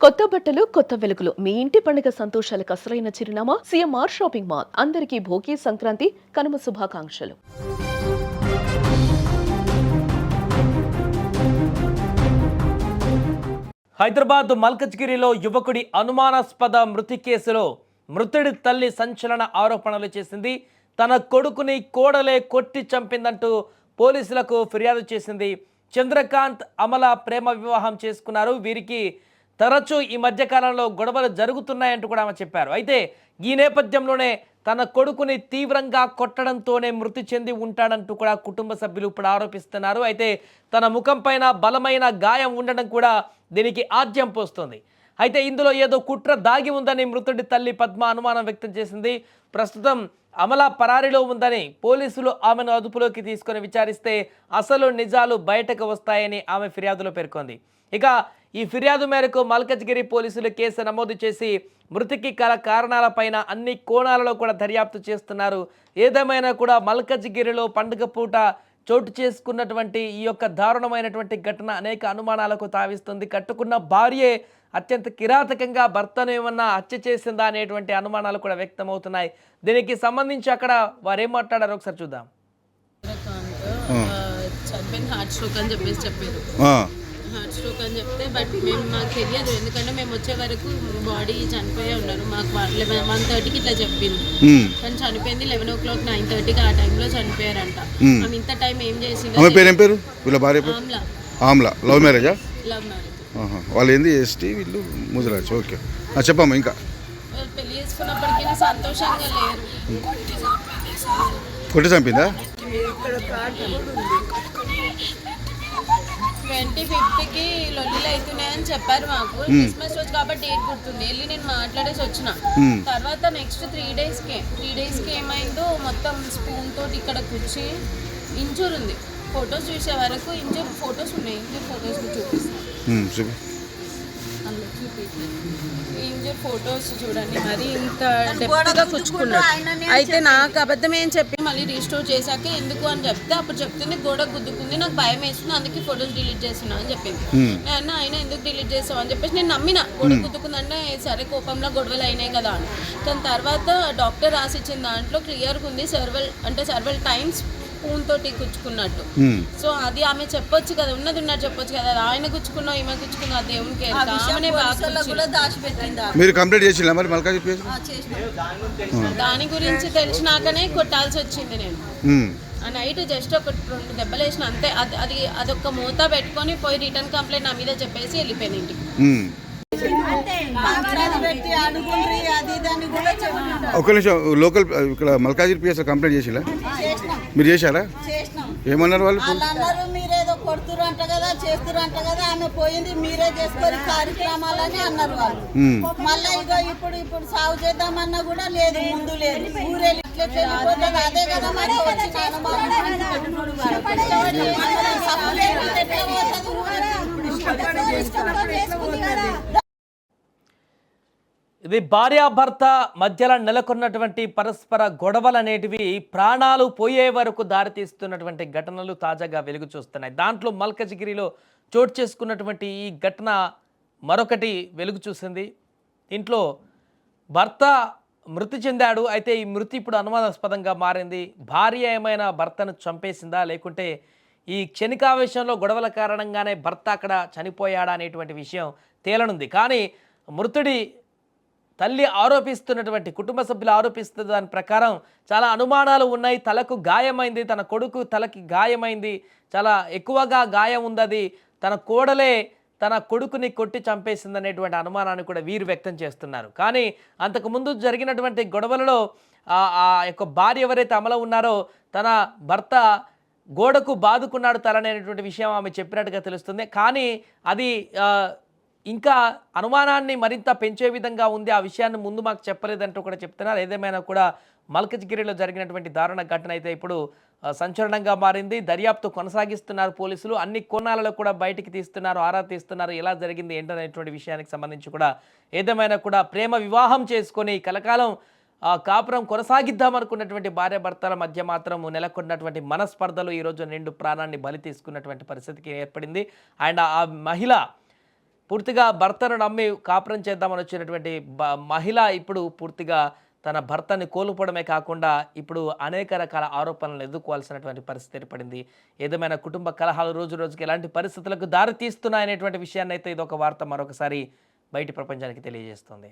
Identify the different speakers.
Speaker 1: కొత్త బట్టలు కొత్త వెలుగులు మీ ఇంటి పండుగ సంతోషాలకు అసలైన చిరునామా సిఎంఆర్ షాపింగ్ మాల్. అందరికీ భోగి సంక్రాంతి కనుమ శుభాకాంక్షలు.
Speaker 2: హైదరాబాద్ మల్కజ్గిరిలో యువకుడి అనుమానాస్పద మృతి కేసులో మృతుడి తల్లి సంచలన ఆరోపణలు చేసింది. తన కొడుకుని కోడలే కొట్టి చంపిందంటూ పోలీసులకు ఫిర్యాదు చేసింది. చంద్రకాంత్ అమల ప్రేమ వివాహం చేసుకున్నారు. వీరికి తరచూ ఈ మధ్యకాలంలో గొడవలు జరుగుతున్నాయంటూ కూడా ఆమె చెప్పారు. అయితే ఈ నేపథ్యంలోనే తన కొడుకుని తీవ్రంగా కొట్టడంతోనే మృతి చెంది ఉంటాడంటూ కూడా కుటుంబ సభ్యులు ఇప్పుడు ఆరోపిస్తున్నారు. అయితే తన ముఖం పైన బలమైన గాయం ఉండడం కూడా దీనికి ఆద్యం పోస్తుంది. అయితే ఇందులో ఏదో కుట్ర దాగి ఉందని మృతుడి తల్లి పద్మ అనుమానం వ్యక్తం చేసింది. ప్రస్తుతం అమల పరారీలో ఉందని పోలీసులు ఆమెను అదుపులోకి తీసుకొని విచారిస్తే అసలు నిజాలు బయటకు వస్తాయని ఆమె ఫిర్యాదులో పేర్కొంది. ఇక ఈ ఫిర్యాదు మేరకు మల్కజ్గిరి పోలీసులు కేసు నమోదు చేసి మృతికి గల కారణాలపైన అన్ని కోణాలలో కూడా దర్యాప్తు చేస్తున్నారు. ఏదేమైనా కూడా మల్కజ్గిరిలో పండుగ పూట చోటు చేసుకున్నటువంటి ఈ యొక్క దారుణమైనటువంటి ఘటన అనేక అనుమానాలకు తావిస్తుంది. కట్టుకున్న భార్యే అత్యంత కిరాతకంగా భర్తను ఏమన్నా హత్య చేసిందా అనేటువంటి అనుమానాలు కూడా వ్యక్తమవుతున్నాయి. దీనికి సంబంధించి అక్కడ వారు ఏం మాట్లాడారో ఒకసారి చూద్దాం.
Speaker 3: హార్ట్ స్ట్రోక్ అని చెప్పారు. హార్ట్ స్ట్రోక్ అని చెప్తే బట్ మాకు తెలియదు, ఎందుకంటే మేము వచ్చే వరకు బాడీ చనిపోయే ఉన్నారు. మాకు 1:30కి ఇట్లా చెప్పింది, కానీ చనిపోయింది 11 o'clock 9:30కి ఆ టైంలో చనిపోయారంట. ఆమె ఇంత టైం ఏం చేసింది?
Speaker 4: ఆమ్లా లవ్ మ్యారేజా?
Speaker 3: Love marriage.
Speaker 4: వాళ్ళు ఏంది ఎస్టీ, వీళ్ళు ముజరాజ్. ఓకే, చెప్పమ్మా. ఇంకా
Speaker 3: పెళ్లి చేసుకున్నప్పటికీ సంతోషంగా లేరు.
Speaker 4: కొట్టి చంపిందా?
Speaker 3: 25కి లొల్లిలు అవుతున్నాయని చెప్పారు మాకు. క్రిస్మస్ రోజు కాబట్టి డేట్ గుర్తుంది. వెళ్ళి నేను మాట్లాడేసి వచ్చిన తర్వాత నెక్స్ట్ 3 డేస్కి ఏమైందో మొత్తం స్పూన్ తోటి ఇక్కడ కూర్చి ఇంజూర్ ఉంది. ఫొటోస్ చూసే వరకు ఇంజూర్ ఫొటోస్ ఉన్నాయి. ఇంజూర్ ఫొటోస్ చూపిస్తాను. ఇంజూర్ ఫొటోస్ చూడండి, మరి ఇంత డెప్త్గా కూర్చుకున్నాడు. అయితే నాకు అబద్ధం ఏం చెప్పి మళ్ళీ రీస్టోర్ చేశాక ఎందుకు అని చెప్తే అప్పుడు చెప్తుంది గోడ గుద్దుకుంది, నాకు భయం వేస్తుంది, అందుకే ఫొటోస్ డిలీట్ చేస్తున్నా అని చెప్పింది. నేను అయినా ఎందుకు డిలీట్ చేస్తావు అని చెప్పేసి నేను నమ్మిన. గోడ గుద్దుకుందంటే సరే కోపంలో గొడవలు అయినాయి కదా అని. కానీ తర్వాత డాక్టర్ రాసిచ్చిన దాంట్లో క్లియర్గా ఉంది సర్వల్ టైమ్స్ స్పూన్ తోటి గుచ్చుకున్నట్టు. సో అది ఆమె చెప్పొచ్చు కదా, ఉన్నది చెప్పొచ్చు కదా. ఆయన గుచ్చుకున్నా ఈమె గుచ్చుకున్నా దేవునికి
Speaker 4: మీరు కంప్లీట్ చేసినా మరి మల్కాజ్గిరి
Speaker 3: దాని గురించి తెలిసినాకనే కొట్టాల్సి వచ్చింది. నేను ఆ నైట్ జస్ట్ ఒక 2 దెబ్బలు వేసిన అంతే. అదొక మూత పెట్టుకొని పోయి రిటర్న్ కంప్లైంట్ నా మీద చెప్పేసి వెళ్ళిపోయింది ఇంటికి.
Speaker 4: ఒక నిమిషం, లోకల్ ఇక్కడ మల్కాజ్గిరి పిఎస్ కంప్లైంట్ చేసిలా? మీరు చేశారా? ఏమన్నారు వాళ్ళు?
Speaker 5: అన్నారు మీరేదో కొడుతురంట కదా, చేస్తురంట కదా, ఆమె పోయింది మీరే చేసుకొని కార్యక్రమాలని అన్నారు వాళ్ళు. మళ్ళీ ఇగో ఇప్పుడు సాగు చేద్దామన్నా కూడా లేదు, ముందు లేదు. ఊరే అదే కదా మరి
Speaker 2: ఇది భార్యాభర్త మధ్యలో నెలకొన్నటువంటి పరస్పర గొడవలు అనేటివి ప్రాణాలు పోయే వరకు దారితీస్తున్నటువంటి ఘటనలు తాజాగా వెలుగు చూస్తున్నాయి. దాంట్లో మల్కజ్గిరిలో చోటు చేసుకున్నటువంటి ఈ ఘటన మరొకటి వెలుగు చూసింది. ఇంట్లో భర్త మృతి చెందాడు. అయితే ఈ మృతి ఇప్పుడు అనుమానాస్పదంగా మారింది. భార్య ఏమైనా భర్తను చంపేసిందా, లేకుంటే ఈ క్షణికావేశంలో గొడవల కారణంగానే భర్త అక్కడ చనిపోయాడా అనేటువంటి విషయం తేలనుంది. కానీ మృతుడి తల్లి ఆరోపిస్తున్నటువంటి, కుటుంబ సభ్యులు ఆరోపిస్తున్న దాని ప్రకారం చాలా అనుమానాలు ఉన్నాయి. తలకు గాయమైంది, తన కొడుకు తలకి గాయమైంది, చాలా ఎక్కువగా గాయం ఉంది. తన కోడలే తన కొడుకుని కొట్టి చంపేసింది అనేటువంటి అనుమానాన్ని కూడా వీరు వ్యక్తం చేస్తున్నారు. కానీ అంతకుముందు జరిగినటువంటి గొడవలలో ఆ యొక్క భార్య ఎవరైతే అమల ఉన్నారో తన భర్త గోడకు బాదుకున్నాడు తలనేటువంటి విషయం ఆమె చెప్పినట్టుగా తెలుస్తుంది. కానీ అది ఇంకా అనుమానాన్ని మరింత పెంచే విధంగా ఉంది. ఆ విషయాన్ని ముందు మాకు చెప్పలేదంటూ కూడా చెప్తున్నారు. ఏదేమైనా కూడా మల్కజ్గిరిలో జరిగినటువంటి దారుణ ఘటన అయితే ఇప్పుడు సంచలనంగా మారింది. దర్యాప్తు కొనసాగిస్తున్నారు పోలీసులు. అన్ని కోణాలలో కూడా బయటికి తీస్తున్నారు, ఆరా తీస్తున్నారు. ఎలా జరిగింది ఏంటనేటువంటి విషయానికి సంబంధించి కూడా ఏదేమైనా కూడా ప్రేమ వివాహం చేసుకొని కలకాలం కాపురం కొనసాగిద్దామనుకున్నటువంటి భార్యాభర్తల మధ్య మాత్రం నెలకొన్నటువంటి మనస్పర్ధలు ఈరోజు నిండు ప్రాణాన్ని బలి తీసుకున్నటువంటి పరిస్థితికి ఏర్పడింది. అండ్ ఆ మహిళ పూర్తిగా భర్తను నమ్మి కాపురం చేద్దామని వచ్చినటువంటి మహిళ ఇప్పుడు పూర్తిగా తన భర్తని కోల్పోవడమే కాకుండా ఇప్పుడు అనేక రకాల ఆరోపణలు ఎదుర్కోవాల్సినటువంటి పరిస్థితి ఏర్పడింది. ఏదేమైనా కుటుంబ కలహాలు రోజు రోజుకి ఎలాంటి పరిస్థితులకు దారి తీస్తున్నాయనేటువంటి విషయాన్ని అయితే ఇదొక వార్త మరొకసారి బయటి ప్రపంచానికి తెలియజేస్తుంది.